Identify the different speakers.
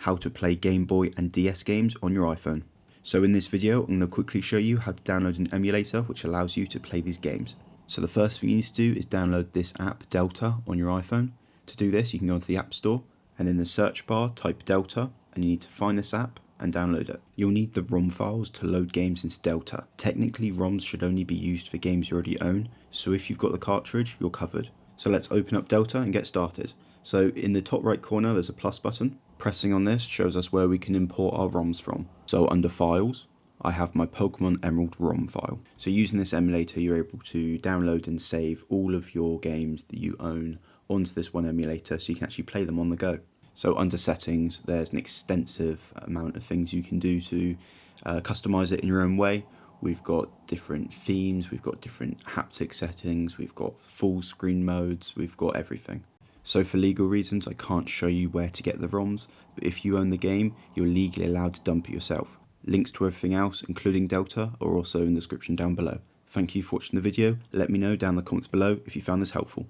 Speaker 1: how to play Game Boy and DS games on your iPhone. So in this video, I'm going to quickly show you how to download an emulator which allows you to play these games. So the first thing you need to do is download this app Delta on your iPhone. To do this, you can go into the App Store and in the search bar type Delta, and you need to find this app and download it. You'll need the ROM files to load games into Delta. Technically, ROMs should only be used for games you already own, so if you've got the cartridge, you're covered. So let's open up Delta and get started. So in the top right corner, there's a plus button. Pressing on this shows us where we can import our ROMs from. So under Files, I have my Pokemon Emerald ROM file. So using this emulator, you're able to download and save all of your games that you own onto this one emulator, so you can actually play them on the go. So under Settings, there's an extensive amount of things you can do to customize it in your own way. We've got different themes, we've got different haptic settings, we've got full screen modes, we've got everything. So for legal reasons, I can't show you where to get the ROMs, but if you own the game, you're legally allowed to dump it yourself. Links to everything else, including Delta, are also in the description down below. Thank you for watching the video. Let me know down in the comments below if you found this helpful.